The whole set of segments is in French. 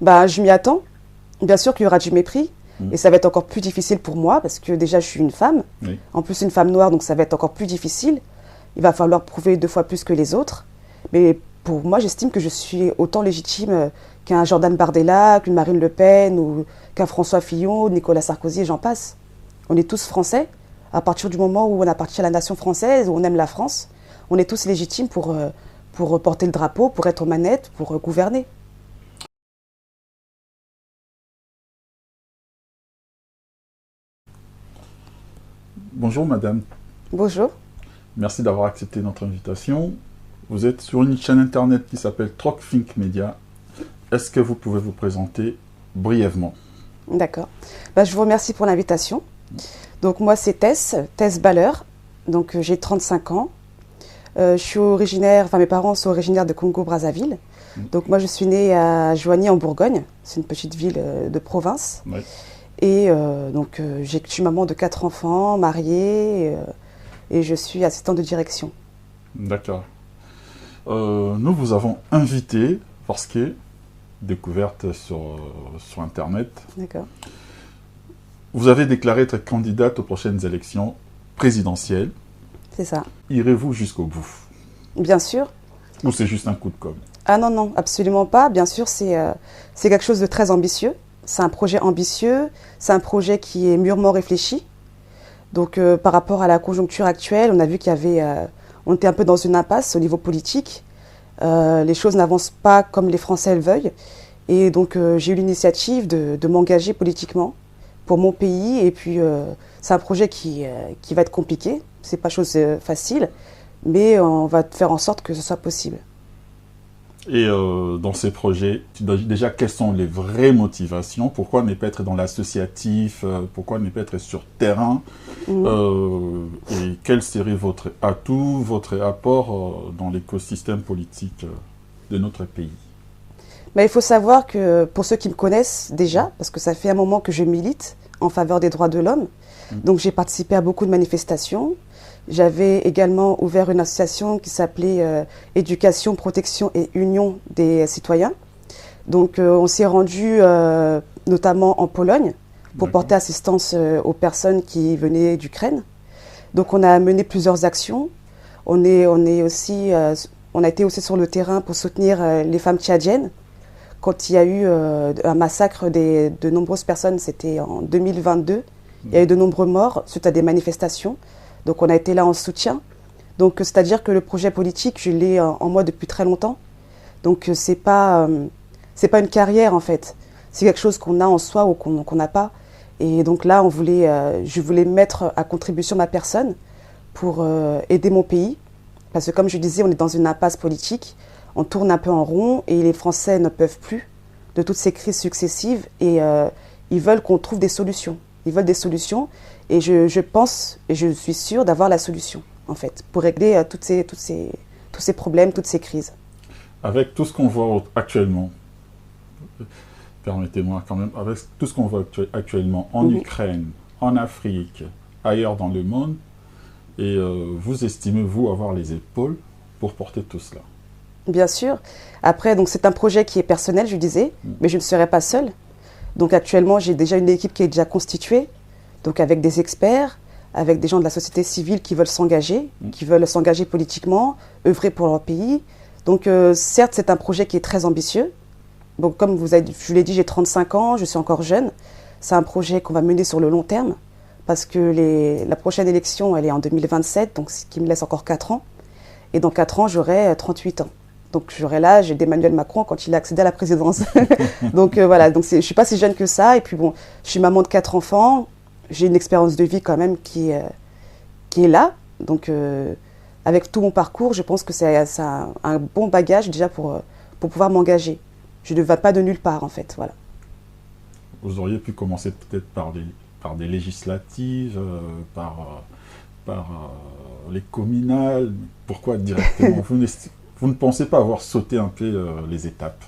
Bah, je m'y attends. Bien sûr qu'il y aura du mépris. Mm. Et ça va être encore plus difficile pour moi parce que déjà je suis une femme. Oui. En plus une femme noire, donc ça va être encore plus difficile. Il va falloir prouver 2 fois plus que les autres. Mais pour moi, j'estime que je suis autant légitime qu'un Jordan Bardella, qu'une Marine Le Pen, ou qu'un François Fillon, Nicolas Sarkozy, et j'en passe. On est tous français. À partir du moment où on appartient à la nation française, où on aime la France, on est tous légitimes pour porter le drapeau, pour être aux manettes, pour gouverner. Bonjour madame, Bonjour. merci d'avoir accepté notre invitation. Vous êtes sur une chaîne internet qui s'appelle Trocfink Media. Est-ce que vous pouvez vous présenter brièvement? D'accord. Bah, je vous remercie pour l'invitation. Donc moi c'est Tess Baller. Donc j'ai 35 ans. Je suis originaire, enfin mes parents sont originaires de Congo-Brazzaville. Donc moi je suis née à Joigny en Bourgogne. C'est une petite ville de province. Oui. Et je suis maman de 4 enfants, mariée, et je suis assistante de direction. D'accord. Nous vous avons invité parce que, découverte sur Internet, D'accord. vous avez déclaré être candidate aux prochaines élections présidentielles. C'est ça. Irez-vous jusqu'au bout? Bien sûr. Ou c'est juste un coup de com'? Ah non, non, absolument pas. Bien sûr, c'est quelque chose de très ambitieux. C'est un projet ambitieux, c'est un projet qui est mûrement réfléchi. Donc par rapport à la conjoncture actuelle, on a vu on était un peu dans une impasse au niveau politique. Les choses n'avancent pas comme les Français le veuillent. Et donc j'ai eu l'initiative de m'engager politiquement pour mon pays. Et puis c'est un projet qui va être compliqué. C'est pas chose facile, mais on va faire en sorte que ce soit possible. Et dans ces projets, déjà, quelles sont les vraies motivations? Pourquoi ne pas être dans l'associatif? Pourquoi ne pas être sur terrain? Et quel serait votre atout, votre apport dans l'écosystème politique de notre pays? Mais il faut savoir que pour ceux qui me connaissent déjà, parce que ça fait un moment que je milite en faveur des droits de l'homme, donc j'ai participé à beaucoup de manifestations. J'avais également ouvert une association qui s'appelait Éducation, Protection et Union des citoyens. Donc on s'est rendu notamment en Pologne pour porter assistance aux personnes qui venaient d'Ukraine. Donc on a mené plusieurs actions. On a été aussi sur le terrain pour soutenir les femmes tchadiennes. Quand il y a eu un massacre de nombreuses personnes, c'était en 2022, il y a eu de nombreux morts suite à des manifestations. Donc on a été là en soutien. Donc c'est-à-dire que le projet politique, je l'ai en moi depuis très longtemps. Donc c'est pas une carrière en fait. C'est quelque chose qu'on a en soi ou qu'on n'a pas. Et donc là, je voulais mettre à contribution ma personne pour aider mon pays. Parce que comme je disais, on est dans une impasse politique. On tourne un peu en rond et les Français ne peuvent plus de toutes ces crises successives et ils veulent qu'on trouve des solutions. Ils veulent des solutions et je pense et je suis sûre d'avoir la solution en fait pour régler tous ces problèmes, toutes ces crises. Avec tout ce qu'on voit actuellement, permettez-moi quand même, avec tout ce qu'on voit actuellement en Ukraine, en Afrique, ailleurs dans le monde, et vous estimez-vous avoir les épaules pour porter tout cela? Bien sûr. Après, donc c'est un projet qui est personnel, je disais, mais je ne serai pas seule. Donc actuellement, j'ai déjà une équipe qui est déjà constituée, donc avec des experts, avec des gens de la société civile qui veulent s'engager politiquement, œuvrer pour leur pays. Donc certes, c'est un projet qui est très ambitieux. Donc comme je l'ai dit, j'ai 35 ans, je suis encore jeune. C'est un projet qu'on va mener sur le long terme, parce que la prochaine élection, elle est en 2027, donc ce qui me laisse encore 4 ans. Et dans 4 ans, j'aurai 38 ans. Donc j'aurai l'âge d'Emmanuel Macron quand il a accédé à la présidence. Donc voilà, je ne suis pas si jeune que ça. Et puis bon, je suis maman de 4 enfants. J'ai une expérience de vie quand même qui est là. Donc avec tout mon parcours, je pense que c'est un bon bagage déjà pour pouvoir m'engager. Je ne vais pas de nulle part en fait. Voilà. Vous auriez pu commencer peut-être par des législatives, par les communales. Pourquoi directement vous ne pensez pas avoir sauté un peu les étapes?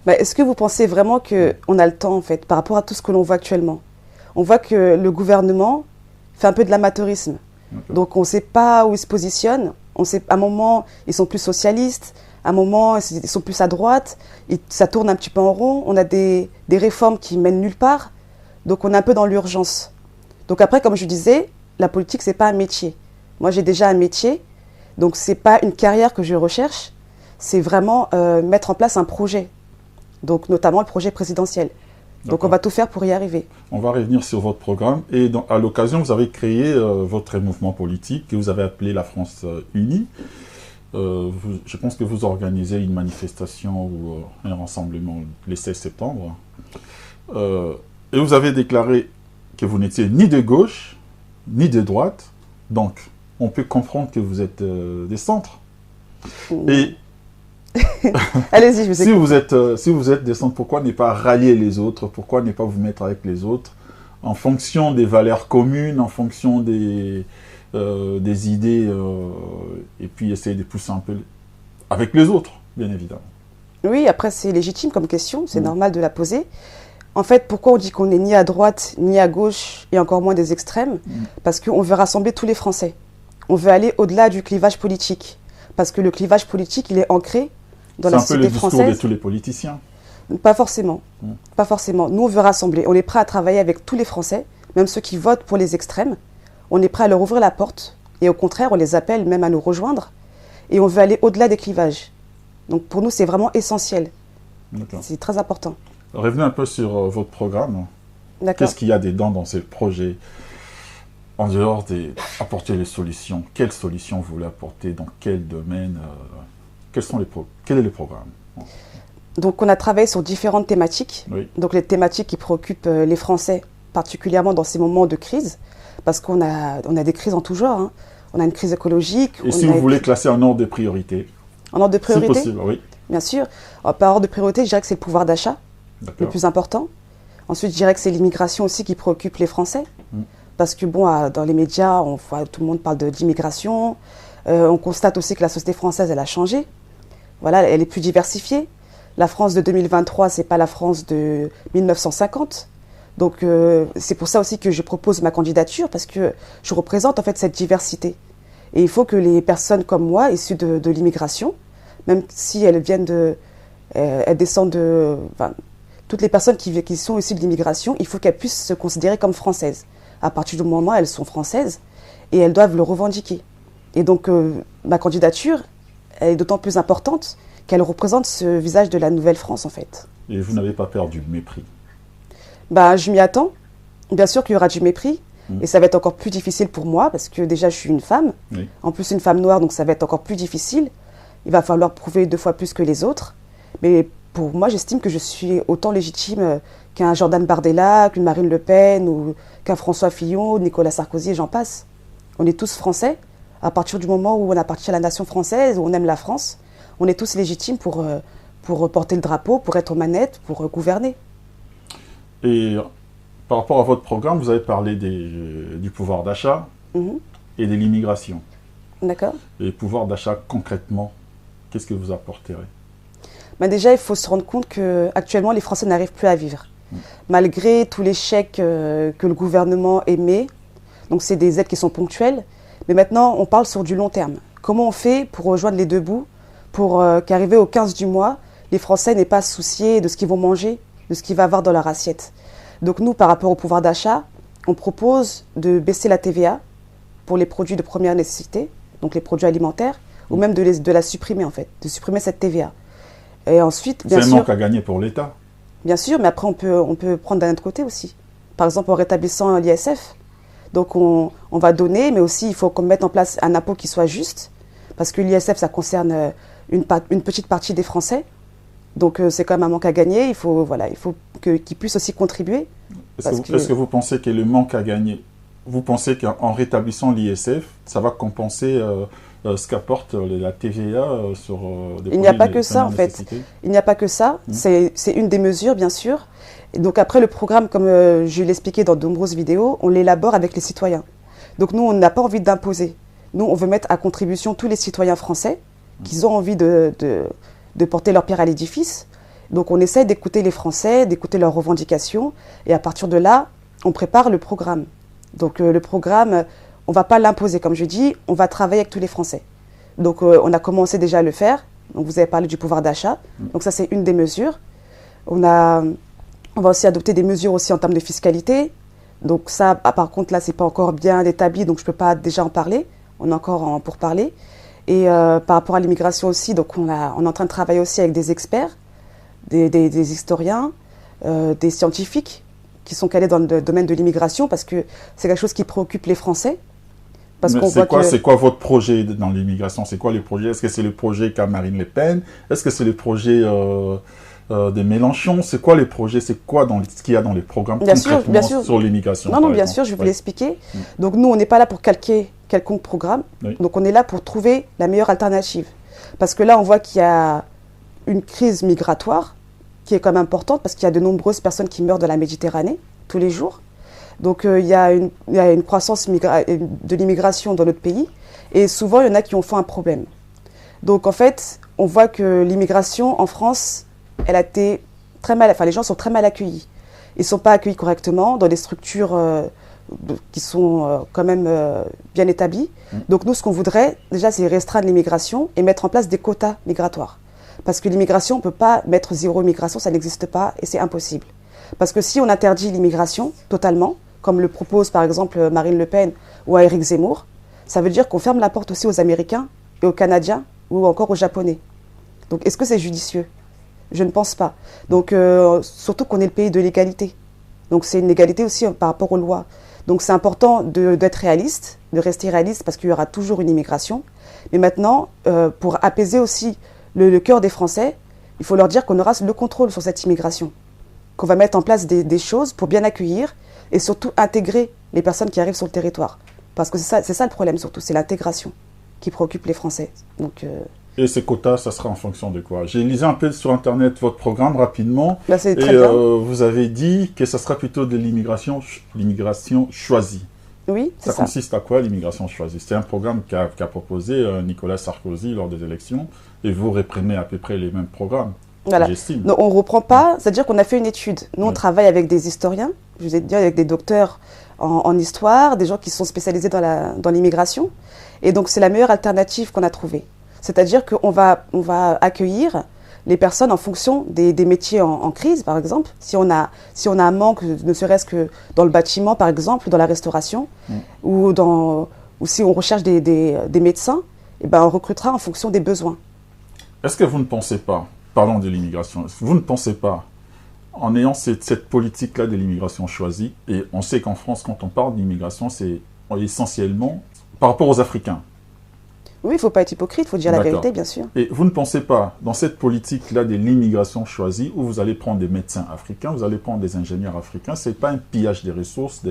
Est-ce que vous pensez vraiment qu'on a le temps, en fait, par rapport à tout ce que l'on voit actuellement? On voit que le gouvernement fait un peu de l'amateurisme. Donc on ne sait pas où ils se positionnent. À un moment, ils sont plus socialistes. À un moment, ils sont plus à droite, ça tourne un petit peu en rond. On a des réformes qui mènent nulle part. Donc, on est un peu dans l'urgence. Donc après, comme je disais, la politique, c'est pas un métier. Moi, j'ai déjà un métier. Donc, c'est pas une carrière que je recherche. C'est vraiment mettre en place un projet. Donc, notamment le projet présidentiel. Donc, on va tout faire pour y arriver. On va revenir sur votre programme. Et à l'occasion, vous avez créé votre mouvement politique que vous avez appelé la France Unie. Je pense que vous organisez une manifestation ou un rassemblement le 16 septembre. Et vous avez déclaré que vous n'étiez ni de gauche, ni de droite. Donc, on peut comprendre que vous êtes des centres. Et allez-y, je vous écoute. Si vous êtes des centres, pourquoi ne pas rallier les autres? Pourquoi ne pas vous mettre avec les autres en fonction des valeurs communes, en fonction des idées, et puis essayer de pousser un peu avec les autres, bien évidemment. Oui, après c'est légitime comme question, c'est normal de la poser. En fait, pourquoi on dit qu'on n'est ni à droite, ni à gauche, et encore moins des extrêmes? Parce qu'on veut rassembler tous les Français. On veut aller au-delà du clivage politique. Parce que le clivage politique, il est ancré dans la société française. C'est un peu le discours de tous les politiciens. Pas forcément. Pas forcément. Nous, on veut rassembler. On est prêt à travailler avec tous les Français, même ceux qui votent pour les extrêmes. On est prêt à leur ouvrir la porte. Et au contraire, on les appelle même à nous rejoindre. Et on veut aller au-delà des clivages. Donc pour nous, c'est vraiment essentiel. C'est très important. Revenez un peu sur votre programme. Qu'est-ce qu'il y a dedans dans ce projet? En dehors d'apporter les solutions, quelles solutions vous voulez apporter? Dans quel domaine? Quel est le programme? Donc on a travaillé sur différentes thématiques. Oui. Donc les thématiques qui préoccupent les Français, particulièrement dans ces moments de crise. Parce qu'on a des crises en tout genre. Hein. On a une crise écologique. Et si vous voulez classer en ordre de priorité? En ordre de priorité? Si possible, oui. Bien sûr. Par ordre de priorité, je dirais que c'est le pouvoir d'achat, le plus important. Ensuite, je dirais que c'est l'immigration aussi qui préoccupe les Français. Parce que bon, dans les médias, tout le monde parle d'immigration. On constate aussi que la société française, elle a changé. Voilà, elle est plus diversifiée. La France de 2023, c'est pas la France de 1950. Donc c'est pour ça aussi que je propose ma candidature, parce que je représente en fait cette diversité. Et il faut que les personnes comme moi, issues de l'immigration, même si elles viennent elles descendent toutes les personnes qui sont issues de l'immigration, il faut qu'elles puissent se considérer comme françaises. À partir du moment où elles sont françaises, et elles doivent le revendiquer. Et donc ma candidature, elle est d'autant plus importante qu'elle représente ce visage de la nouvelle France en fait. Et vous n'avez pas peur du mépris? Je m'y attends. Bien sûr qu'il y aura du mépris. Et ça va être encore plus difficile pour moi, parce que déjà je suis une femme. Oui. En plus une femme noire, donc ça va être encore plus difficile. Il va falloir prouver 2 fois plus que les autres. Mais pour moi, j'estime que je suis autant légitime qu'un Jordan Bardella, qu'une Marine Le Pen, ou qu'un François Fillon, Nicolas Sarkozy, et j'en passe. On est tous Français. À partir du moment où on appartient à la nation française, où on aime la France, on est tous légitimes pour porter le drapeau, pour être aux manettes, pour gouverner. Et par rapport à votre programme, vous avez parlé du pouvoir d'achat et de l'immigration. D'accord. Et le pouvoir d'achat, concrètement, qu'est-ce que vous apporterez? Déjà, il faut se rendre compte qu'actuellement, les Français n'arrivent plus à vivre. Malgré tous les chèques que le gouvernement émet, donc c'est des aides qui sont ponctuelles, mais maintenant, on parle sur du long terme. Comment on fait pour rejoindre les deux bouts, pour qu'arrivé au 15 du mois, les Français n'aient pas à se soucier de ce qu'ils vont manger, de ce qu'il va avoir dans leur assiette. Donc nous, par rapport au pouvoir d'achat, on propose de baisser la TVA pour les produits de première nécessité, donc les produits alimentaires, ou même de la supprimer en fait, de supprimer cette TVA. Et ensuite, bien sûr... C'est un manque à gagner pour l'État. Bien sûr, mais après on peut prendre d'un autre côté aussi. Par exemple, en rétablissant l'ISF. Donc on va donner, mais aussi il faut qu'on mette en place un impôt qui soit juste, parce que l'ISF, ça concerne une petite partie des Français. Donc c'est quand même un manque à gagner, il faut qu'ils puissent aussi contribuer. Est-ce que vous pensez que le manque à gagner, vous pensez qu'en rétablissant l'ISF, ça va compenser ce qu'apporte la TVA sur des produits? Il n'y a pas que ça en fait. Il n'y a pas que ça, c'est une des mesures bien sûr. Et donc après le programme, comme je l'ai expliqué dans de nombreuses vidéos, on l'élabore avec les citoyens. Donc nous, on n'a pas envie d'imposer. Nous, on veut mettre à contribution tous les citoyens français qui ont envie de porter leur pierre à l'édifice. Donc on essaie d'écouter les Français, d'écouter leurs revendications, et à partir de là, on prépare le programme. Donc le programme, on ne va pas l'imposer, comme je dis, on va travailler avec tous les Français. Donc on a commencé déjà à le faire, Donc vous avez parlé du pouvoir d'achat. Donc ça, c'est une des mesures. On va aussi adopter des mesures aussi en termes de fiscalité. Donc ça, par contre, là, c'est pas encore bien établi, donc je peux pas déjà en parler. On est encore pour parler. Et par rapport à l'immigration aussi, donc on est en train de travailler aussi avec des experts, des historiens, des scientifiques qui sont calés dans le domaine de l'immigration, parce que c'est quelque chose qui préoccupe les Français. C'est quoi votre projet dans l'immigration? C'est quoi le projet? Est-ce que c'est le projet qu'a Marine Le Pen? Est-ce que c'est le projet de Mélenchon? C'est quoi les projets? C'est quoi ce qu'il y a dans les programmes bien sûr. sur l'immigration? Non, bien sûr, je vais vous l'expliquer. Donc nous, on n'est pas là pour calquer quelconque programme. Oui. Donc on est là pour trouver la meilleure alternative. Parce que là, on voit qu'il y a une crise migratoire qui est quand même importante, parce qu'il y a de nombreuses personnes qui meurent de la Méditerranée tous les jours. Donc il y a une croissance de l'immigration dans notre pays, et souvent il y en a qui en font un problème. Donc en fait, on voit que l'immigration en France, elle a été très mal, les gens sont très mal accueillis. Ils ne sont pas accueillis correctement dans des structures qui sont quand même bien établies. Donc nous, ce qu'on voudrait déjà, c'est restreindre l'immigration et mettre en place des quotas migratoires. Parce que l'immigration, on ne peut pas mettre zéro immigration, ça n'existe pas et c'est impossible. Parce que si on interdit l'immigration totalement, comme le propose par exemple Marine Le Pen ou Éric Zemmour, ça veut dire qu'on ferme la porte aussi aux Américains et aux Canadiens ou encore aux Japonais. Donc est-ce que c'est judicieux? Je ne pense pas. Donc surtout qu'on est le pays de l'égalité. Donc c'est une égalité aussi par rapport aux lois. Donc c'est important d'être réaliste, de rester réaliste, parce qu'il y aura toujours une immigration. Mais maintenant, pour apaiser aussi le cœur des Français, il faut leur dire qu'on aura le contrôle sur cette immigration, qu'on va mettre en place des choses pour bien accueillir et surtout intégrer les personnes qui arrivent sur le territoire. Parce que c'est ça le problème surtout, c'est l'intégration qui préoccupe les Français. Donc, Et ces quotas, ça sera en fonction de quoi? J'ai lisé un peu sur Internet votre programme rapidement. Là, c'est très bien. Vous avez dit que ça sera plutôt de l'immigration choisie. Oui, c'est ça. Ça consiste à quoi l'immigration choisie? C'est un programme qu'a proposé Nicolas Sarkozy lors des élections, et vous reprenez à peu près les mêmes programmes. Voilà. Donc, on ne reprend pas, c'est-à-dire qu'on a fait une étude. Nous, on travaille avec des historiens, je vous ai dit, avec des docteurs en histoire, des gens qui sont spécialisés dans l'immigration. Et donc, c'est la meilleure alternative qu'on a trouvée. C'est-à-dire qu'on va accueillir les personnes en fonction des métiers en crise, par exemple. Si on a un manque, ne serait-ce que dans le bâtiment, par exemple, dans la restauration, ou si on recherche des médecins, eh ben, on recrutera en fonction des besoins. Est-ce que vous ne pensez pas, parlons de l'immigration, vous ne pensez pas, en ayant cette politique-là de l'immigration choisie, et on sait qu'en France, quand on parle d'immigration, c'est essentiellement par rapport aux Africains. Oui, il ne faut pas être hypocrite, il faut dire la vérité, bien sûr. Et vous ne pensez pas, dans cette politique-là de l'immigration choisie, où vous allez prendre des médecins africains, vous allez prendre des ingénieurs africains, ce n'est pas un pillage des ressources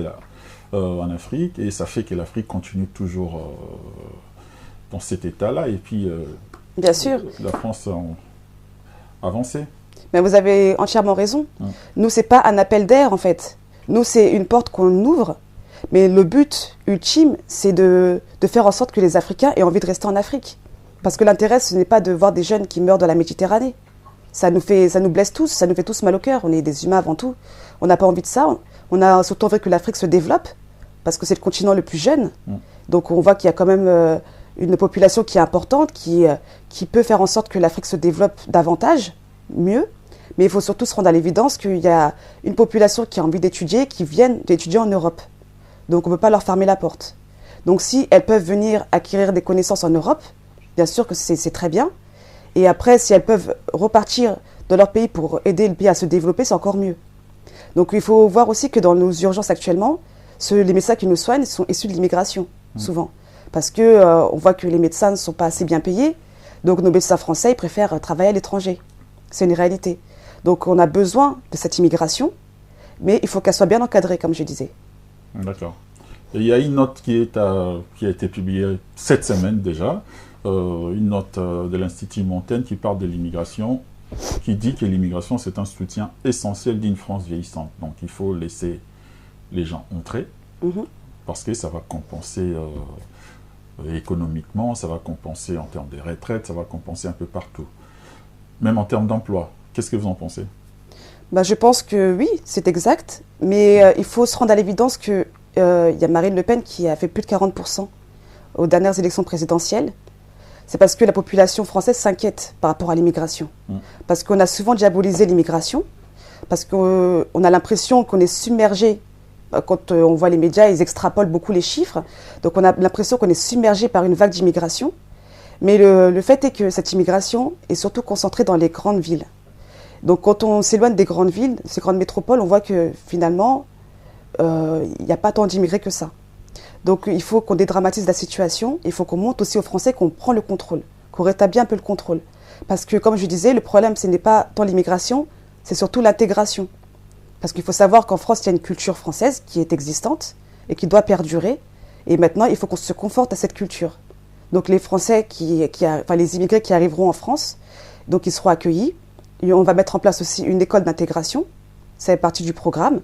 en Afrique, et ça fait que l'Afrique continue toujours dans cet état-là, et puis bien sûr. La France a avancé. Mais vous avez entièrement raison. Nous, ce n'est pas un appel d'air, en fait. Nous, c'est une porte qu'on ouvre. Mais le but ultime, c'est de faire en sorte que les Africains aient envie de rester en Afrique. Parce que l'intérêt, ce n'est pas de voir des jeunes qui meurent dans la Méditerranée. Ça nous blesse tous, ça nous fait tous mal au cœur. On est des humains avant tout. On n'a pas envie de ça. On a surtout envie que l'Afrique se développe, parce que c'est le continent le plus jeune. Donc on voit qu'il y a quand même une population qui est importante, qui peut faire en sorte que l'Afrique se développe davantage, mieux. Mais il faut surtout se rendre à l'évidence qu'il y a une population qui a envie d'étudier, qui viennent d'étudier en Europe. Donc on ne peut pas leur fermer la porte. Donc si elles peuvent venir acquérir des connaissances en Europe, bien sûr que c'est très bien. Et après, si elles peuvent repartir dans leur pays pour aider le pays à se développer, c'est encore mieux. Donc il faut voir aussi que dans nos urgences actuellement, les médecins qui nous soignent sont issus de l'immigration, souvent. Parce qu'on voit que les médecins ne sont pas assez bien payés. Donc nos médecins français, ils préfèrent travailler à l'étranger. C'est une réalité. Donc on a besoin de cette immigration, mais il faut qu'elle soit bien encadrée, comme je disais. D'accord. Il y a une note qui a été publiée cette semaine déjà, une note de l'Institut Montaigne qui parle de l'immigration, qui dit que l'immigration c'est un soutien essentiel d'une France vieillissante. Donc il faut laisser les gens entrer, parce que ça va compenser économiquement, ça va compenser en termes de retraite, ça va compenser un peu partout. Même en termes d'emploi. Qu'est-ce que vous en pensez? Je pense que oui, c'est exact, mais il faut se rendre à l'évidence qu'il y a Marine Le Pen qui a fait plus de 40% aux dernières élections présidentielles. c'est parce que la population française s'inquiète par rapport à l'immigration. Parce qu'on a souvent diabolisé l'immigration, parce qu'on a l'impression qu'on est submergé. Quand on voit les médias, ils extrapolent beaucoup les chiffres. Donc on a l'impression qu'on est submergé par une vague d'immigration. Mais le fait est que cette immigration est surtout concentrée dans les grandes villes. Donc quand on s'éloigne des grandes villes, ces grandes métropoles, on voit que finalement, il n'y a pas tant d'immigrés que ça. Donc il faut qu'on dédramatise la situation, il faut qu'on montre aussi aux Français qu'on prend le contrôle, qu'on rétablit un peu le contrôle. Parce que comme je disais, le problème ce n'est pas tant l'immigration, c'est surtout l'intégration. Parce qu'il faut savoir qu'en France, il y a une culture française qui est existante et qui doit perdurer. Et maintenant, il faut qu'on se conforte à cette culture. Donc les Français, les immigrés qui arriveront en France, donc ils seront accueillis. Et on va mettre en place aussi une école d'intégration. Ça fait partie du programme.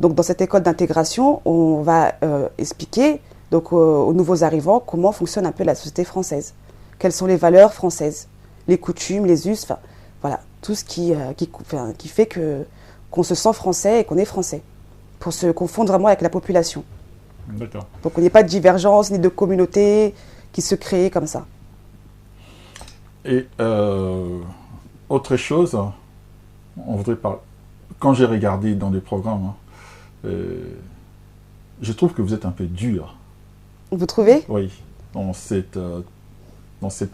Donc dans cette école d'intégration, on va expliquer donc, aux nouveaux arrivants comment fonctionne un peu la société française. Quelles sont les valeurs françaises, les coutumes, les us, voilà, tout ce qui fait qu'on se sent français et qu'on est français, pour se confondre vraiment avec la population. D'accord. Donc il n'y ait pas de divergence ni de communauté qui se crée comme ça. Et autre chose, on voudrait parler. Quand j'ai regardé dans des programmes, je trouve que vous êtes un peu dur. Vous trouvez? Oui, dans cette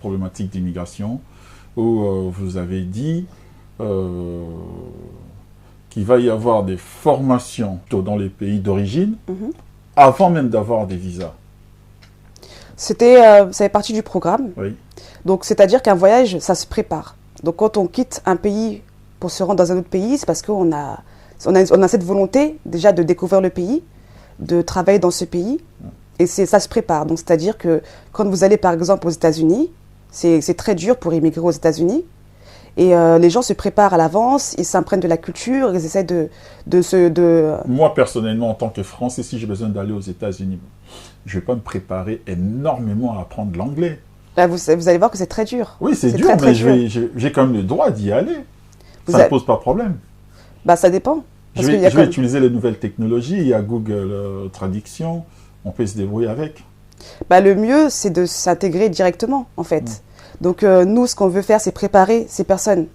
problématique d'immigration, où vous avez dit qu'il va y avoir des formations dans les pays d'origine avant même d'avoir des visas. Ça fait partie du programme. Oui. Donc, c'est-à-dire qu'un voyage, ça se prépare. Donc, quand on quitte un pays pour se rendre dans un autre pays, c'est parce qu'on a cette volonté déjà de découvrir le pays, de travailler dans ce pays, et ça se prépare. Donc, c'est-à-dire que quand vous allez par exemple aux États-Unis, c'est très dur pour immigrer aux États-Unis, et les gens se préparent à l'avance, ils s'imprègnent de la culture, ils essaient Moi, personnellement, en tant que Français, si j'ai besoin d'aller aux États-Unis, je ne vais pas me préparer énormément à apprendre l'anglais. Là, vous allez voir que c'est très dur. Oui, c'est dur, mais j'ai quand même le droit d'y aller. Ça ne pose pas de problème. Bah, ça dépend. Je vais utiliser les nouvelles technologies, il y a Google Traduction, on peut se débrouiller avec. Bah, le mieux, c'est de s'intégrer directement, en fait. Donc, nous, ce qu'on veut faire, c'est préparer ces personnes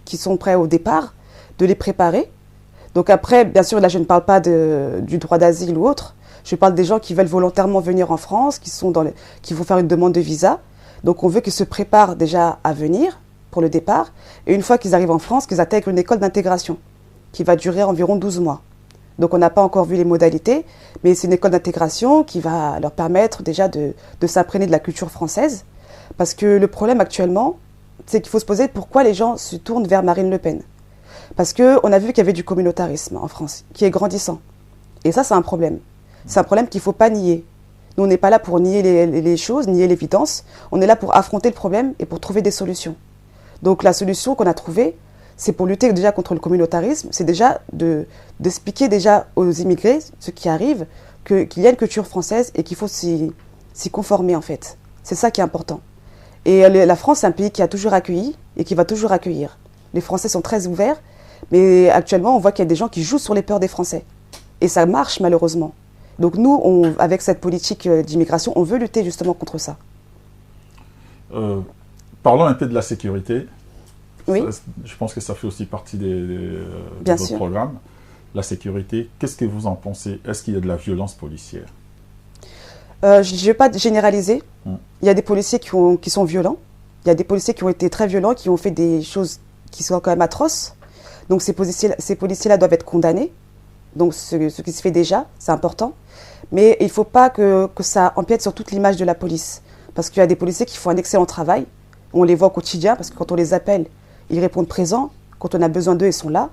qui sont prêtes au départ, de les préparer. Donc après, bien sûr, là, je ne parle pas du droit d'asile ou autre. Je parle des gens qui veulent volontairement venir en France, qui vont faire une demande de visa. Donc, on veut qu'ils se préparent déjà à venir pour le départ. Et une fois qu'ils arrivent en France, qu'ils intègrent une école d'intégration qui va durer environ 12 mois. Donc, on n'a pas encore vu les modalités, mais c'est une école d'intégration qui va leur permettre déjà de s'imprégner de la culture française. Parce que le problème actuellement, c'est qu'il faut se poser pourquoi les gens se tournent vers Marine Le Pen. Parce qu'on a vu qu'il y avait du communautarisme en France, qui est grandissant. Et ça, c'est un problème. C'est un problème qu'il ne faut pas nier. Nous, on n'est pas là pour nier les choses, nier l'évidence. On est là pour affronter le problème et pour trouver des solutions. Donc la solution qu'on a trouvée, c'est pour lutter déjà contre le communautarisme, c'est déjà d'expliquer déjà aux immigrés, ceux qui arrivent, qu'il y a une culture française et qu'il faut s'y conformer en fait. C'est ça qui est important. Et la France, c'est un pays qui a toujours accueilli et qui va toujours accueillir. Les Français sont très ouverts, mais actuellement, on voit qu'il y a des gens qui jouent sur les peurs des Français. Et ça marche malheureusement. Donc nous, avec cette politique d'immigration, on veut lutter justement contre ça. Parlons un peu de la sécurité. Oui. Je pense que ça fait aussi partie de votre programme. La sécurité, qu'est-ce que vous en pensez? Est-ce qu'il y a de la violence policière? Je ne vais pas généraliser. Il y a des policiers qui sont violents. Il y a des policiers qui ont été très violents, qui ont fait des choses qui sont quand même atroces. Donc ces policiers-là doivent être condamnés. Donc ce qui se fait déjà, c'est important. Mais il ne faut pas que ça empiète sur toute l'image de la police. Parce qu'il y a des policiers qui font un excellent travail. On les voit au quotidien, parce que quand on les appelle, ils répondent présents. Quand on a besoin d'eux, ils sont là.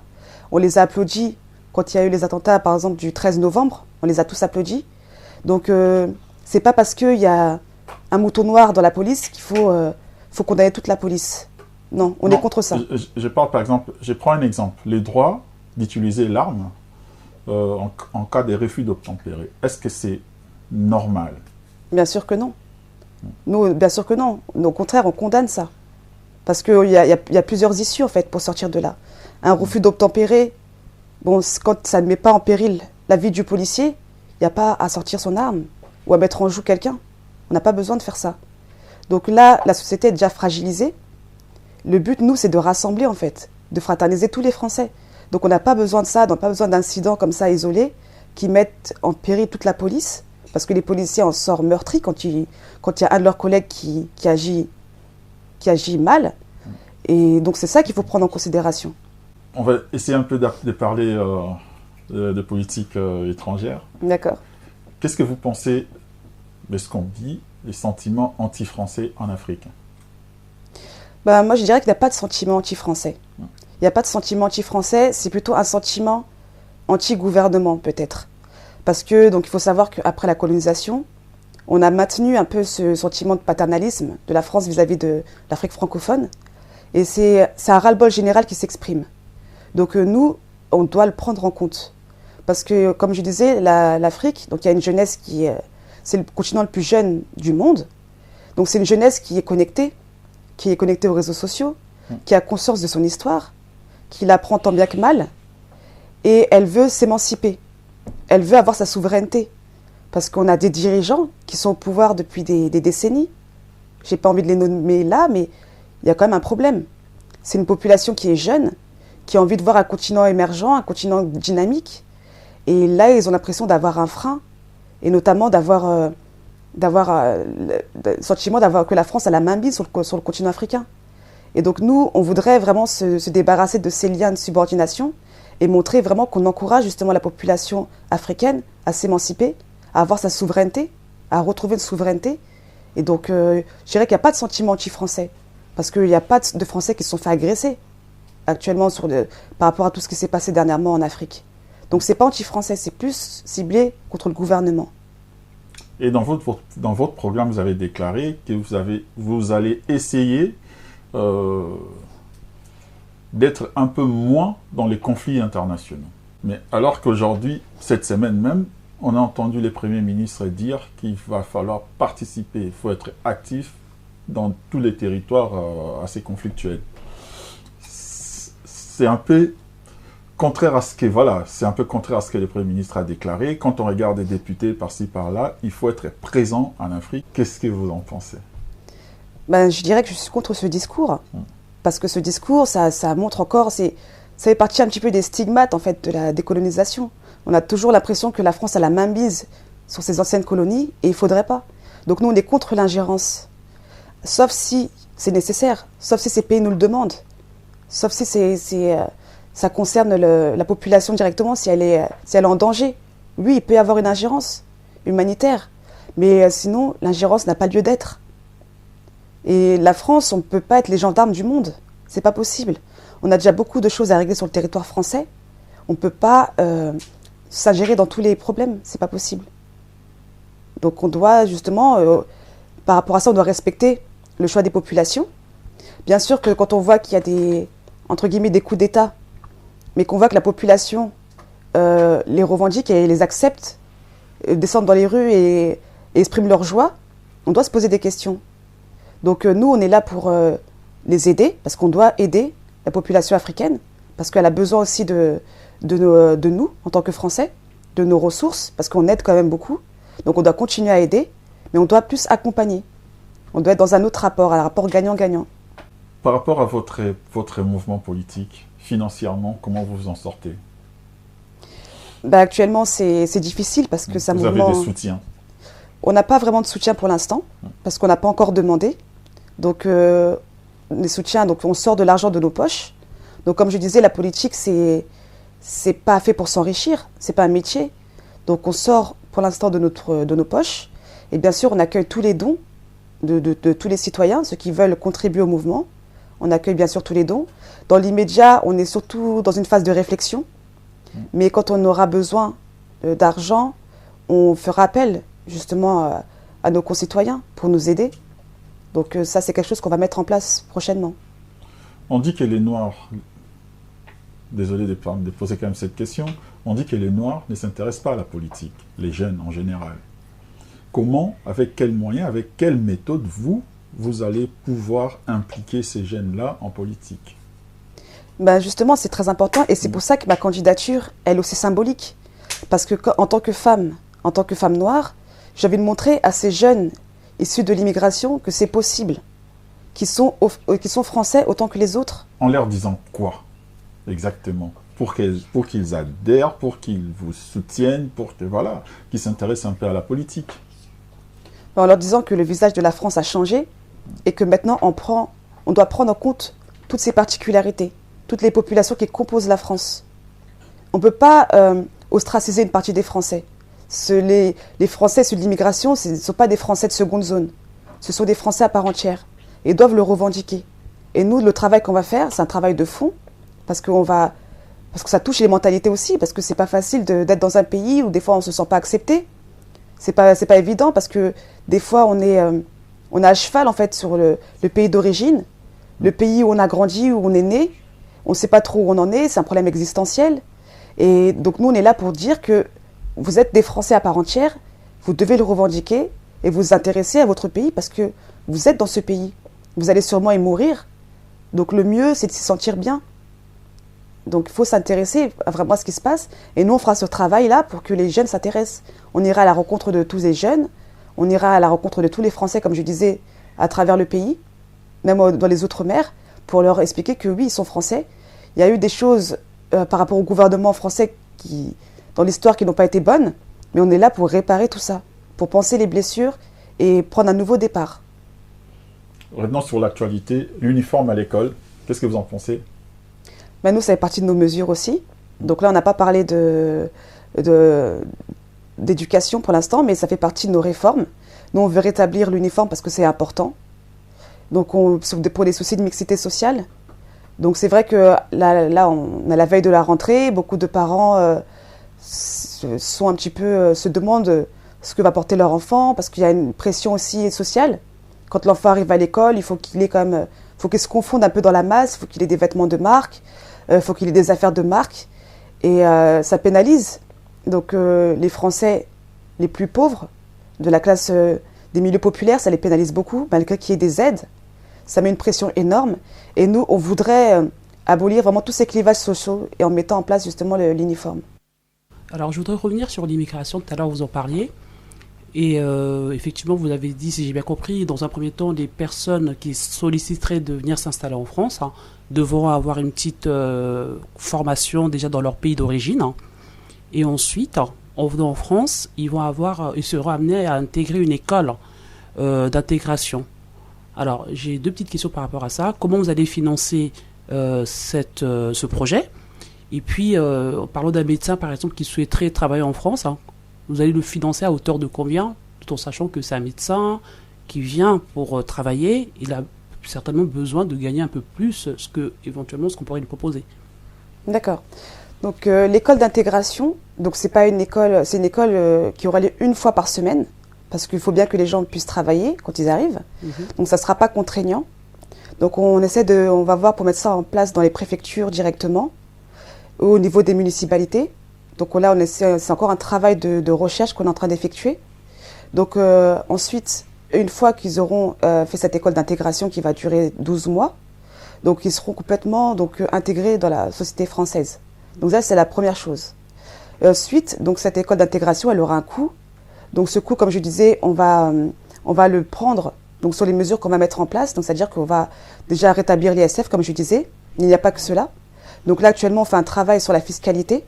On les a applaudis quand il y a eu les attentats, par exemple, du 13 novembre. On les a tous applaudis. Donc c'est pas parce qu'il y a un mouton noir dans la police qu'il faut condamner toute la police. Non, on est contre ça. Je parle par exemple, je prends un exemple. Les droits d'utiliser l'arme en cas de refus d'obtempérer. Est-ce que c'est normal? Bien sûr que non. Nous, bien sûr que non. Au contraire, on condamne ça. Parce qu'il y a plusieurs issues en fait pour sortir de là. Un refus d'obtempérer, bon, quand ça ne met pas en péril la vie du policier, il n'y a pas à sortir son arme ou à mettre en joue quelqu'un. On n'a pas besoin de faire ça. Donc là, la société est déjà fragilisée. Le but, nous, c'est de rassembler, en fait, de fraterniser tous les Français. Donc on n'a pas besoin de ça, on n'a pas besoin d'incidents comme ça isolés qui mettent en péril toute la police, parce que les policiers en sortent meurtris quand il y a un de leurs collègues qui agit mal. Et donc c'est ça qu'il faut prendre en considération. On va essayer un peu de parler de politique étrangère. D'accord. Qu'est-ce que vous pensez de ce qu'on dit, les sentiments anti-français en Afrique? Moi, je dirais qu'il n'y a pas de sentiment anti-français. Il n'y a pas de sentiment anti-français, c'est plutôt un sentiment anti-gouvernement, peut-être. Parce que, donc, il faut savoir qu'après la colonisation, on a maintenu un peu ce sentiment de paternalisme de la France vis-à-vis de l'Afrique francophone. Et c'est un ras-le-bol général qui s'exprime. Donc, nous, on doit le prendre en compte. Parce que, comme je disais, l'Afrique, donc il y a une jeunesse c'est le continent le plus jeune du monde. Donc, c'est une jeunesse qui est connectée aux réseaux sociaux, qui a conscience de son histoire, qui l'apprend tant bien que mal, et elle veut s'émanciper. Elle veut avoir sa souveraineté. Parce qu'on a des dirigeants qui sont au pouvoir depuis des décennies. Je n'ai pas envie de les nommer là, mais il y a quand même un problème. C'est une population qui est jeune, qui a envie de voir un continent émergent, un continent dynamique. Et là, ils ont l'impression d'avoir un frein, et notamment d'avoir le sentiment que la France a la main mise sur le continent africain. Et donc nous, on voudrait vraiment se débarrasser de ces liens de subordination et montrer vraiment qu'on encourage justement la population africaine à s'émanciper, à avoir sa souveraineté, à retrouver une souveraineté. Et donc, je dirais qu'il n'y a pas de sentiment anti-français, parce qu'il n'y a pas de Français qui se sont fait agresser actuellement par rapport à tout ce qui s'est passé dernièrement en Afrique. Donc ce n'est pas anti-français, c'est plus ciblé contre le gouvernement. Et dans votre programme, vous avez déclaré que vous allez essayer d'être un peu moins dans les conflits internationaux. Mais alors qu'aujourd'hui, cette semaine même, on a entendu les premiers ministres dire qu'il va falloir participer, il faut être actif dans tous les territoires assez conflictuels. C'est un peu contraire à ce que le Premier ministre a déclaré. Quand on regarde des députés par-ci par-là, il faut être présent en Afrique. Qu'est-ce que vous en pensez? Je dirais que je suis contre ce discours. Parce que ce discours, ça montre encore, ça fait partie un petit peu des stigmates en fait, de la décolonisation. On a toujours l'impression que la France a la main mise sur ses anciennes colonies et il ne faudrait pas. Donc nous, on est contre l'ingérence. Sauf si c'est nécessaire, sauf si ces pays nous le demandent. Sauf si ça concerne la population directement, si elle est en danger. Oui, il peut y avoir une ingérence humanitaire. Mais sinon, l'ingérence n'a pas lieu d'être. Et la France, on ne peut pas être les gendarmes du monde. C'est pas possible. On a déjà beaucoup de choses à régler sur le territoire français. On ne peut pas s'ingérer dans tous les problèmes. C'est pas possible. Donc on doit justement, par rapport à ça, on doit respecter le choix des populations. Bien sûr que quand on voit qu'il y a entre guillemets, des coups d'État, mais qu'on voit que la population les revendique et les accepte, descendent dans les rues et expriment leur joie, on doit se poser des questions. Donc nous, on est là pour les aider, parce qu'on doit aider la population africaine, parce qu'elle a besoin aussi de nous, en tant que Français, de nos ressources, parce qu'on aide quand même beaucoup. Donc on doit continuer à aider, mais on doit plus accompagner. On doit être dans un autre rapport, un rapport gagnant-gagnant. Par rapport à votre mouvement politique, financièrement, comment vous vous en sortez? Actuellement, c'est difficile, parce que ça Vous avez des soutiens? On n'a pas vraiment de soutien pour l'instant, parce qu'on n'a pas encore demandé. Donc, les soutiens, donc on sort de l'argent de nos poches. Donc, comme je disais, la politique, c'est pas fait pour s'enrichir, c'est pas un métier. Donc, on sort pour l'instant de nos poches. Et bien sûr, on accueille tous les dons de tous les citoyens, ceux qui veulent contribuer au mouvement. On accueille bien sûr tous les dons. Dans l'immédiat, on est surtout dans une phase de réflexion. Mais quand on aura besoin d'argent, on fera appel justement à nos concitoyens pour nous aider. Donc ça, c'est quelque chose qu'on va mettre en place prochainement. On dit que les Noirs, désolé de poser quand même cette question, on dit que les Noirs ne s'intéressent pas à la politique, les jeunes en général. Comment, avec quels moyens, avec quelle méthode vous allez pouvoir impliquer ces jeunes-là en politique? Justement, c'est très important et c'est pour ça que ma candidature, elle est aussi symbolique. Parce que en tant que femme noire, j'ai envie de montrer à ces jeunes issus de l'immigration que c'est possible, qui sont français autant que les autres. En leur disant quoi exactement? Pour qu'ils adhèrent, pour qu'ils vous soutiennent, qu'ils s'intéressent un peu à la politique. En leur disant que le visage de la France a changé et que maintenant on doit prendre en compte toutes ces particularités, toutes les populations qui composent la France. On ne peut pas ostraciser une partie des Français. Les Français issus de l'immigration, ce ne sont pas des Français de seconde zone. Ce sont des Français à part entière et doivent le revendiquer. Et nous, le travail qu'on va faire, c'est un travail de fond parce que ça touche les mentalités aussi, parce que c'est pas facile d'être dans un pays où des fois on se sent pas accepté. C'est pas évident parce que des fois on est à cheval en fait sur le pays d'origine, le pays où on a grandi, où on est né. On sait pas trop où on en est, c'est un problème existentiel. Et donc nous on est là pour dire que vous êtes des Français à part entière, vous devez le revendiquer et vous intéresser à votre pays parce que vous êtes dans ce pays. Vous allez sûrement y mourir. Donc le mieux c'est de s'y sentir bien. Donc il faut s'intéresser vraiment à ce qui se passe. Et nous, on fera ce travail-là pour que les jeunes s'intéressent. On ira à la rencontre de tous les jeunes. On ira à la rencontre de tous les Français, comme je disais, à travers le pays, même dans les Outre-mer, pour leur expliquer que oui, ils sont Français. Il y a eu des choses par rapport au gouvernement français dans l'histoire qui n'ont pas été bonnes. Mais on est là pour réparer tout ça, pour penser les blessures et prendre un nouveau départ. Revenons sur l'actualité. L'uniforme à l'école, qu'est-ce que vous en pensez ? Ben nous, ça fait partie de nos mesures aussi. Donc là, on n'a pas parlé d'éducation pour l'instant, mais ça fait partie de nos réformes. Nous, on veut rétablir l'uniforme parce que c'est important. Donc, pour des soucis de mixité sociale. Donc, c'est vrai que là, on a la veille de la rentrée. Beaucoup de parents se demandent ce que va porter leur enfant parce qu'il y a une pression aussi sociale. Quand l'enfant arrive à l'école, il faut qu'il se confonde un peu dans la masse. Il faut qu'il ait des vêtements de marque. Il faut qu'il ait des affaires de marque. Et ça pénalise. Donc les Français les plus pauvres, de la classe des milieux populaires, ça les pénalise beaucoup, malgré qu'il y ait des aides. Ça met une pression énorme. Et nous, on voudrait abolir vraiment tous ces clivages sociaux et en mettant en place justement l'uniforme. Alors je voudrais revenir sur l'immigration. Tout à l'heure, vous en parliez. Et effectivement, vous avez dit, si j'ai bien compris, dans un premier temps, les personnes qui solliciteraient de venir s'installer en France devront avoir une petite formation déjà dans leur pays d'origine. Et ensuite, en venant en France, ils seront amenés à intégrer une école d'intégration. Alors, j'ai deux petites questions par rapport à ça. Comment vous allez financer ce projet ? Et puis, parlons d'un médecin, par exemple, qui souhaiterait travailler en France. Vous allez le financer à hauteur de combien ? Tout en sachant que c'est un médecin qui vient pour travailler. Il a certainement besoin de gagner un peu plus éventuellement ce qu'on pourrait lui proposer. D'accord. Donc l'école d'intégration, c'est une école qui aura lieu une fois par semaine, parce qu'il faut bien que les gens puissent travailler quand ils arrivent. Donc ça ne sera pas contraignant. Donc on va voir pour mettre ça en place dans les préfectures directement, au niveau des municipalités. Donc là, c'est encore un travail de recherche qu'on est en train d'effectuer. Donc ensuite, une fois qu'ils auront fait cette école d'intégration qui va durer 12 mois, donc ils seront complètement intégrés dans la société française. Donc ça, c'est la première chose. Ensuite, cette école d'intégration, elle aura un coût. Donc ce coût, comme je disais, on va le prendre sur les mesures qu'on va mettre en place. Donc c'est-à-dire qu'on va déjà rétablir l'ISF, comme je disais. Il n'y a pas que cela. Donc là, actuellement, on fait un travail sur la fiscalité,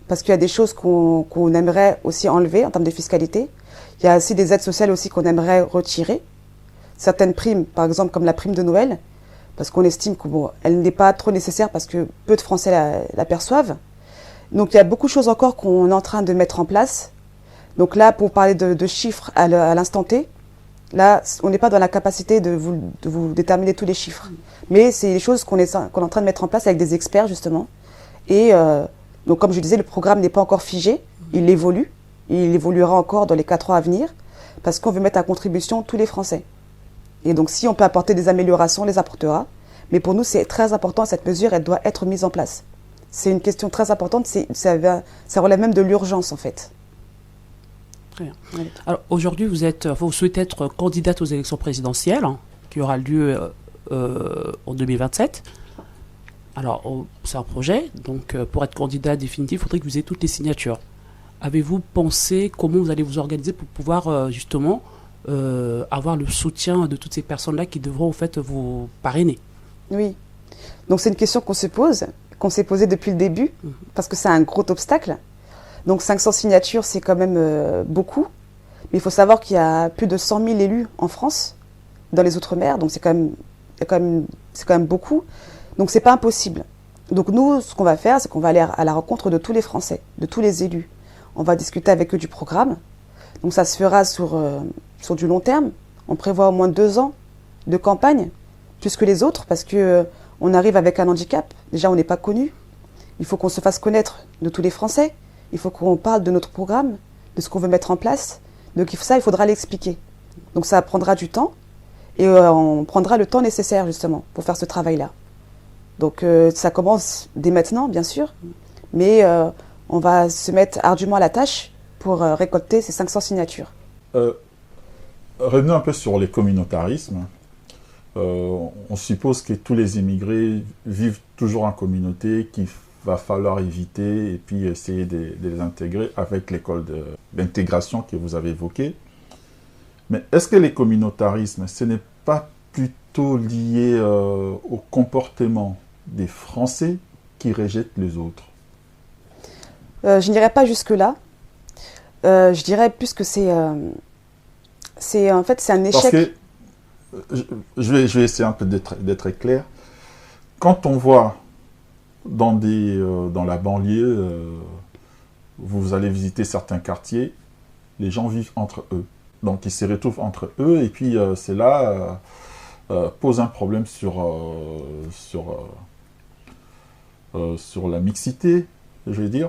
parce qu'il y a des choses qu'on aimerait aussi enlever en termes de fiscalité. Il y a aussi des aides sociales aussi qu'on aimerait retirer. Certaines primes, par exemple, comme la prime de Noël, parce qu'on estime qu'elle n'est pas trop nécessaire parce que peu de Français la perçoivent. Donc il y a beaucoup de choses encore qu'on est en train de mettre en place. Donc là, pour parler de chiffres à l'instant T, là, on n'est pas dans la capacité de vous déterminer tous les chiffres. Mais c'est des choses qu'on est en train de mettre en place avec des experts, justement. Et donc, comme je disais, le programme n'est pas encore figé. Il évolue. Il évoluera encore dans les 4 ans à venir parce qu'on veut mettre à contribution tous les Français. Et donc, si on peut apporter des améliorations, on les apportera. Mais pour nous, c'est très important, cette mesure, elle doit être mise en place. C'est une question très importante. Ça relève même de l'urgence, en fait. Très bien. Ouais. Alors, aujourd'hui, vous souhaitez être candidate aux élections présidentielles, qui aura lieu en 2027. Alors, c'est un projet. Donc, pour être candidat définitif, il faudrait que vous ayez toutes les signatures. Avez-vous pensé comment vous allez vous organiser pour pouvoir, justement, avoir le soutien de toutes ces personnes-là qui devront en fait vous parrainer. Oui. Donc c'est une question qu'on s'est posée depuis le début, parce que c'est un gros obstacle. Donc 500 signatures, c'est quand même beaucoup. Mais il faut savoir qu'il y a plus de 100 000 élus en France, dans les Outre-mer, donc c'est quand même beaucoup. Donc c'est pas impossible. Donc nous, ce qu'on va faire, c'est qu'on va aller à la rencontre de tous les Français, de tous les élus. On va discuter avec eux du programme. Donc ça se fera sur du long terme. On prévoit au moins 2 ans de campagne, plus que les autres, parce que on arrive avec un handicap. Déjà, on n'est pas connu. Il faut qu'on se fasse connaître de tous les Français. Il faut qu'on parle de notre programme, de ce qu'on veut mettre en place. Donc ça, il faudra l'expliquer. Donc ça prendra du temps et on prendra le temps nécessaire justement pour faire ce travail-là. Donc ça commence dès maintenant, bien sûr, mais on va se mettre ardument à la tâche pour récolter ces 500 signatures. Revenons un peu sur les communautarismes. On suppose que tous les immigrés vivent toujours en communauté, qu'il va falloir éviter et puis essayer de les intégrer avec l'école d'intégration que vous avez évoquée. Mais est-ce que les communautarismes, ce n'est pas plutôt lié au comportement des Français qui rejettent les autres? Je n'irai pas jusque-là. Je dirais plus que c'est un échec. Parce que, je vais essayer un peu d'être clair. Quand on voit dans la banlieue, vous allez visiter certains quartiers, les gens vivent entre eux. Donc ils se retrouvent entre eux et puis cela pose un problème sur la mixité, je veux dire.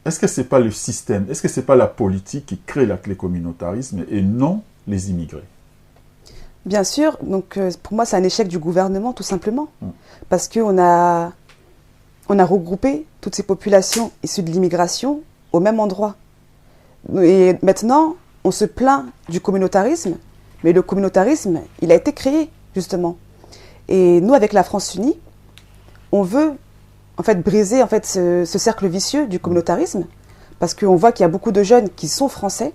Est-ce que ce n'est pas le système, est-ce que ce n'est pas la politique qui crée les communautarismes et non les immigrés? Bien sûr, donc pour moi c'est un échec du gouvernement tout simplement, parce qu'on a regroupé toutes ces populations issues de l'immigration au même endroit. Et maintenant, on se plaint du communautarisme, mais le communautarisme, il a été créé justement. Et nous, avec la France Unie, on veut en fait briser ce cercle vicieux du communautarisme, parce qu'on voit qu'il y a beaucoup de jeunes qui sont français,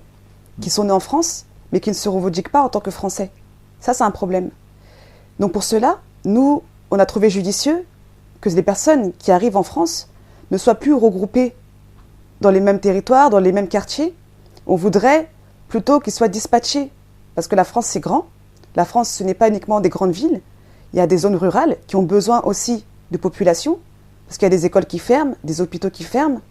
qui sont nés en France, mais qui ne se revendiquent pas en tant que français. Ça, c'est un problème. Donc pour cela, nous, on a trouvé judicieux que les personnes qui arrivent en France ne soient plus regroupées dans les mêmes territoires, dans les mêmes quartiers. On voudrait plutôt qu'ils soient dispatchés, parce que la France, c'est grand. La France, ce n'est pas uniquement des grandes villes. Il y a des zones rurales qui ont besoin aussi de population, parce qu'il y a des écoles qui ferment, des hôpitaux qui ferment,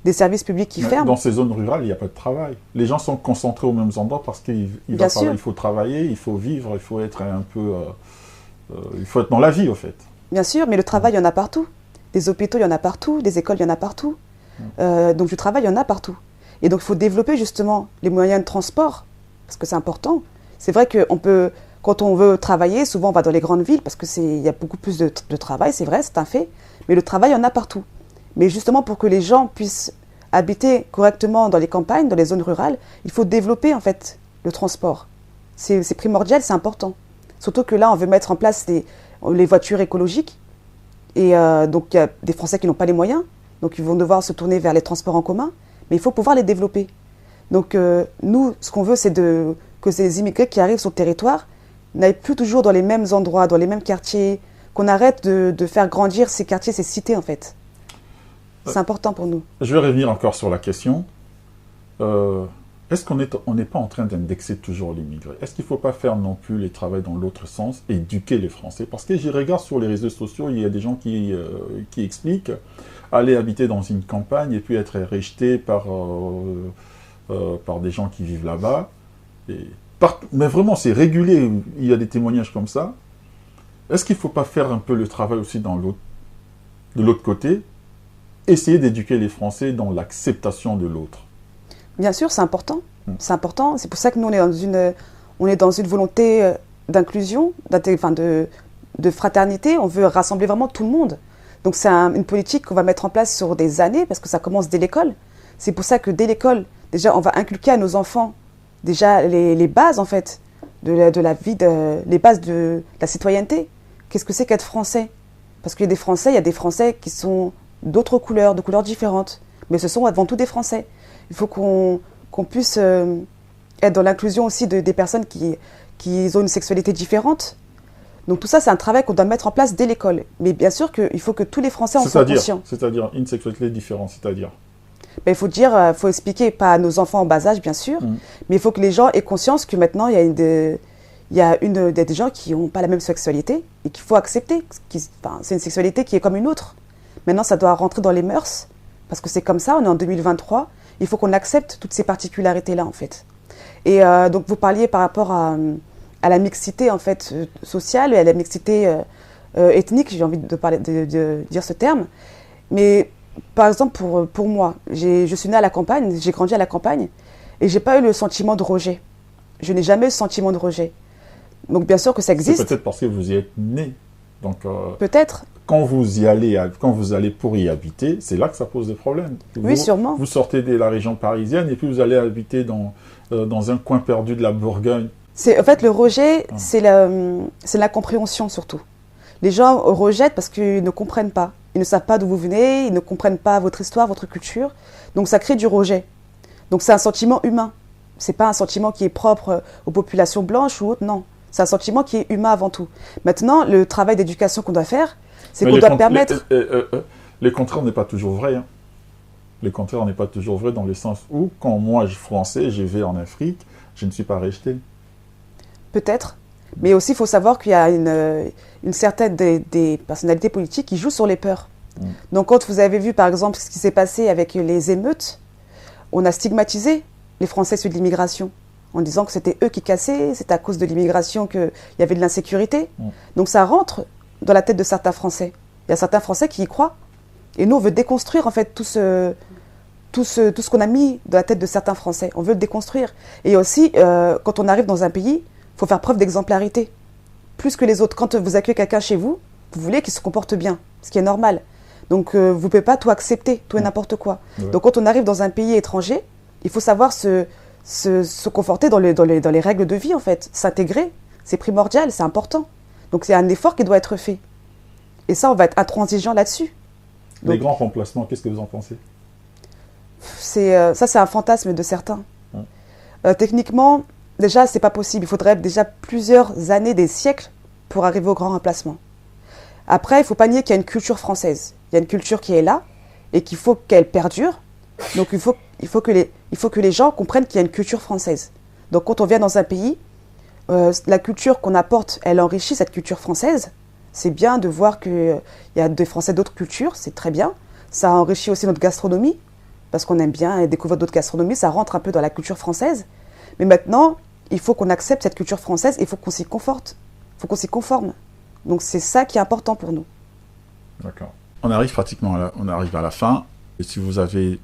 des services publics qui ferment. Dans ces zones rurales, il n'y a pas de travail. Les gens sont concentrés aux mêmes endroits parce qu'il faut travailler, il faut vivre, il faut être un peu... il faut être dans la vie, au fait. Bien sûr, mais le travail, il y en a partout. Des hôpitaux, il y en a partout. Des écoles, il y en a partout. Donc du travail, il y en a partout. Et donc il faut développer justement les moyens de transport, parce que c'est important. C'est vrai qu'on peut, quand on veut travailler, souvent on va dans les grandes villes, parce qu'il y a beaucoup plus de travail, c'est vrai, c'est un fait. Mais le travail, il y en a partout. Mais justement, pour que les gens puissent habiter correctement dans les campagnes, dans les zones rurales, il faut développer en fait le transport. C'est primordial, c'est important. Surtout que là, on veut mettre en place les voitures écologiques. Et donc, il y a des Français qui n'ont pas les moyens. Donc, ils vont devoir se tourner vers les transports en commun. Mais il faut pouvoir les développer. Donc, nous, ce qu'on veut, c'est que ces immigrés qui arrivent sur le territoire n'aillent plus toujours dans les mêmes endroits, dans les mêmes quartiers, qu'on arrête de faire grandir ces quartiers, ces cités, en fait. C'est important pour nous. Je vais revenir encore sur la question. Est-ce qu'on n'est pas en train d'indexer toujours l'immigré? Est-ce qu'il ne faut pas faire non plus les travaux dans l'autre sens, éduquer les Français? Parce que je regarde sur les réseaux sociaux, il y a des gens qui expliquent aller habiter dans une campagne et puis être rejeté par des gens qui vivent là-bas. Mais vraiment, c'est régulier, il y a des témoignages comme ça. Est-ce qu'il ne faut pas faire un peu le travail aussi de l'autre côté? Essayer d'éduquer les Français dans l'acceptation de l'autre. Bien sûr, c'est important. C'est important. C'est pour ça que nous, on est dans une volonté d'inclusion, de fraternité. On veut rassembler vraiment tout le monde. Donc c'est une politique qu'on va mettre en place sur des années, parce que ça commence dès l'école. C'est pour ça que dès l'école, déjà, on va inculquer à nos enfants déjà les bases, en fait, de la vie, les bases de la citoyenneté. Qu'est-ce que c'est qu'être français? Parce qu'il y a des Français qui sont d'autres couleurs, de couleurs différentes. Mais ce sont avant tout des Français. Il faut qu'on puisse être dans l'inclusion aussi des personnes qui ont une sexualité différente. Donc tout ça, c'est un travail qu'on doit mettre en place dès l'école. Mais bien sûr qu'il faut que tous les Français en soient conscients. C'est-à-dire une sexualité différente, c'est-à-dire il faut dire, faut expliquer, pas à nos enfants en bas âge, bien sûr, mais il faut que les gens aient conscience que maintenant, il y a des gens qui n'ont pas la même sexualité et qu'il faut accepter. C'est une sexualité qui est comme une autre. Maintenant, ça doit rentrer dans les mœurs, parce que c'est comme ça, on est en 2023. Il faut qu'on accepte toutes ces particularités-là, en fait. Et donc, vous parliez par rapport à la mixité, en fait, sociale et à la mixité ethnique, j'ai envie de dire ce terme. Mais, par exemple, pour moi, je suis née à la campagne, j'ai grandi à la campagne, et je n'ai pas eu le sentiment de rejet. Je n'ai jamais eu le sentiment de rejet. Donc, bien sûr que ça existe. C'est peut-être parce que vous y êtes né. Donc, peut-être. Quand vous allez pour y habiter, c'est là que ça pose des problèmes. Oui, sûrement. Vous sortez de la région parisienne et puis vous allez habiter dans un coin perdu de la Bourgogne. En fait, le rejet, c'est l'incompréhension surtout. Les gens rejettent parce qu'ils ne comprennent pas. Ils ne savent pas d'où vous venez, ils ne comprennent pas votre histoire, votre culture. Donc ça crée du rejet. Donc c'est un sentiment humain. Ce n'est pas un sentiment qui est propre aux populations blanches ou autres, non. C'est un sentiment qui est humain avant tout. Maintenant, le travail d'éducation qu'on doit faire, c'est qu'on doit permettre... Les contraires n'est pas toujours vrai. Hein. Les contraires n'est pas toujours vrai dans le sens où, quand moi, je suis français, je vais en Afrique, je ne suis pas rejeté. Peut-être. Mais aussi, il faut savoir qu'il y a une certaine des personnalités politiques qui jouent sur les peurs. Donc, quand vous avez vu, par exemple, ce qui s'est passé avec les émeutes, on a stigmatisé les Français sur l'immigration, en disant que c'était eux qui cassaient, c'était à cause de l'immigration qu'il y avait de l'insécurité. Donc, ça rentre dans la tête de certains Français. Il y a certains Français qui y croient. Et nous, on veut déconstruire, en fait, tout ce qu'on a mis dans la tête de certains Français. On veut le déconstruire. Et aussi, quand on arrive dans un pays, il faut faire preuve d'exemplarité. Plus que les autres. Quand vous accueillez quelqu'un chez vous, vous voulez qu'il se comporte bien, ce qui est normal. Donc, vous ne pouvez pas tout accepter, tout et n'importe quoi. Ouais. Donc, quand on arrive dans un pays étranger, il faut savoir se conforter dans les règles de vie, en fait. S'intégrer, c'est primordial, c'est important. Donc, c'est un effort qui doit être fait. Et ça, on va être intransigeant là-dessus. Les grands remplacements, qu'est-ce que vous en pensez ? Ça, c'est un fantasme de certains. Techniquement, déjà, c'est pas possible. Il faudrait déjà plusieurs années, des siècles, pour arriver au grand remplacement. Après, il ne faut pas nier qu'il y a une culture française. Il y a une culture qui est là et qu'il faut qu'elle perdure. Donc, il faut que les gens comprennent qu'il y a une culture française. Donc, quand on vient dans un pays, la culture qu'on apporte, elle enrichit cette culture française. C'est bien de voir qu'il y a des Français d'autres cultures, c'est très bien. Ça enrichit aussi notre gastronomie, parce qu'on aime bien découvrir d'autres gastronomies, ça rentre un peu dans la culture française. Mais maintenant, il faut qu'on accepte cette culture française et il faut qu'on s'y conforte. Il faut qu'on s'y conforme. Donc c'est ça qui est important pour nous. D'accord. On arrive à la fin. Et si vous avez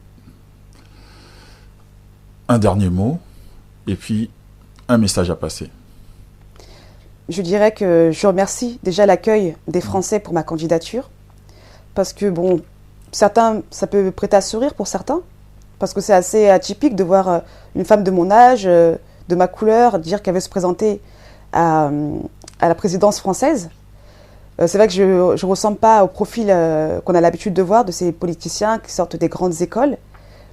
un dernier mot, et puis un message à passer. Je dirais que je remercie déjà l'accueil des Français pour ma candidature. Parce que, bon, certains, ça peut prêter à sourire pour certains. Parce que c'est assez atypique de voir une femme de mon âge, de ma couleur, dire qu'elle veut se présenter à la présidence française. C'est vrai que je ne ressemble pas au profil qu'on a l'habitude de voir de ces politiciens qui sortent des grandes écoles.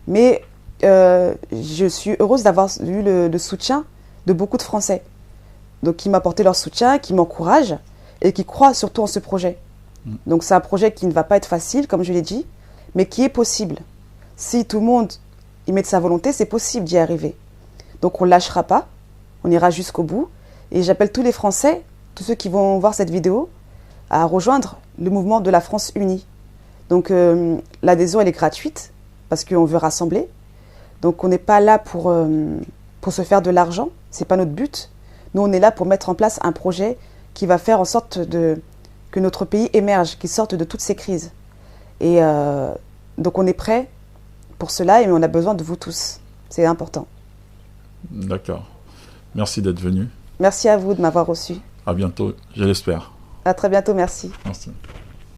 Mais je suis heureuse d'avoir eu le soutien de beaucoup de Français. Donc, qui m'apportent leur soutien, qui m'encouragent et qui croient surtout en ce projet. Donc, c'est un projet qui ne va pas être facile, comme je l'ai dit, mais qui est possible. Si tout le monde y met de sa volonté, c'est possible d'y arriver. Donc, on ne lâchera pas, on ira jusqu'au bout. Et j'appelle tous les Français, tous ceux qui vont voir cette vidéo, à rejoindre le mouvement de la France unie. Donc, l'adhésion, elle est gratuite, parce qu'on veut rassembler. Donc, on n'est pas là pour se faire de l'argent, ce n'est pas notre but. Nous, on est là pour mettre en place un projet qui va faire en sorte que notre pays émerge, qu'il sorte de toutes ces crises. Et donc, on est prêt pour cela et on a besoin de vous tous. C'est important. D'accord. Merci d'être venu. Merci à vous de m'avoir reçu. À bientôt, je l'espère. À très bientôt, merci. Merci.